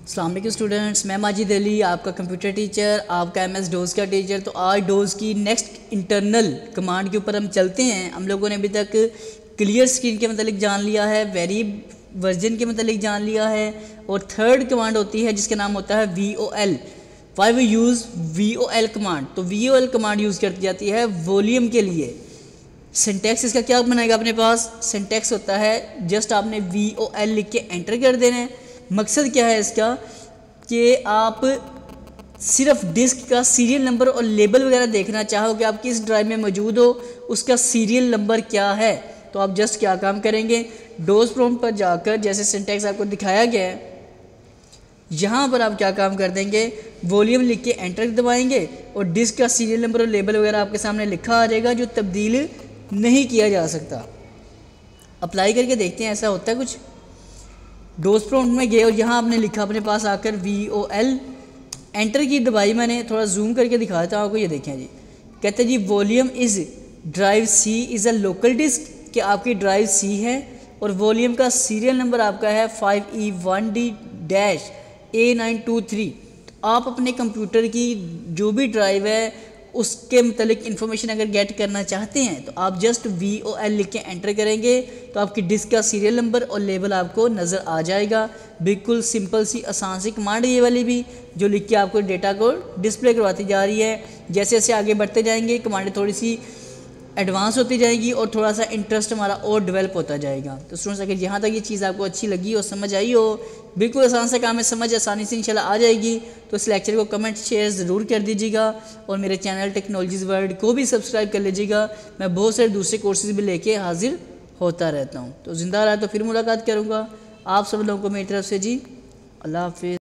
अस्सलाम वालेकुम स्टूडेंट्स, मैं माजिद अली आपका कंप्यूटर टीचर, आपका एमएस डोज का टीचर। तो आज डोज की नेक्स्ट इंटरनल कमांड के ऊपर हम चलते हैं। हम लोगों ने अभी तक क्लियर स्क्रीन के मतलब जान लिया है, वेरी वर्जन के मतलब जान लिया है, और थर्ड कमांड होती है जिसका नाम होता है VOL। Why we use VOL command. तो VOL कमांड यूज़ करती जाती है वॉल्यूम के लिए। सिंटैक्स इसका क्या बनाएगा अपने पास? सिंटैक्स होता है जस्ट आपने VOL लिख के एंटर कर देना है। मकसद क्या है इसका कि आप सिर्फ डिस्क का सीरियल नंबर और लेबल वगैरह देखना चाहो कि आप किस ड्राइव में मौजूद हो, उसका सीरियल नंबर क्या है। तो आप जस्ट क्या काम करेंगे, डोज प्रॉम्प्ट पर जाकर जैसे सिंटैक्स आपको दिखाया गया है यहाँ पर आप क्या काम कर देंगे, वॉल्यूम लिख के एंटर दबाएंगे और डिस्क का सीरियल नंबर और लेबल वगैरह आपके सामने लिखा आ जाएगा जो तब्दील नहीं किया जा सकता। अप्लाई करके देखते हैं ऐसा होता है कुछ। डोज प्रॉम्प्ट में गए और यहाँ आपने लिखा अपने पास आकर VOL, एंटर की दबाई मैंने, थोड़ा जूम करके दिखाता हूँ आपको। ये देखें जी, कहते हैं जी volume is drive C is a local disk, कि आपकी ड्राइव C है और वॉल्यूम का सीरियल नंबर आपका है 5E1D-A923। तो आप अपने कंप्यूटर की जो भी ड्राइव है उसके मतलब इन्फॉर्मेशन अगर गेट करना चाहते हैं तो आप जस्ट VOL लिख के एंटर करेंगे तो आपकी डिस्क का सीरियल नंबर और लेबल आपको नज़र आ जाएगा। बिल्कुल सिंपल सी आसान सी कमांड है ये वाली भी, जो लिख के आपको डेटा को डिस्प्ले करवाती जा रही है। जैसे जैसे आगे बढ़ते जाएंगे कमांडें थोड़ी सी एडवांस होती जाएगी और थोड़ा सा इंटरेस्ट हमारा और डेवलप होता जाएगा। तो स्टूडेंट्स अगर यहाँ तक ये चीज़ आपको अच्छी लगी और समझ आई हो, बिल्कुल आसान सा काम है, समझ आसानी से इंशाल्लाह आ जाएगी। तो इस लेक्चर को कमेंट शेयर ज़रूर कर दीजिएगा और मेरे चैनल टेक्नोलॉजीज़ वर्ल्ड को भी सब्सक्राइब कर लीजिएगा। मैं बहुत सारे दूसरे कोर्सेज भी लेके हाजिर होता रहता हूँ। तो ज़िंदा रहा तो फिर मुलाकात करूँगा। आप सब लोगों को मेरी तरफ से जी अल्लाह हाफिज़।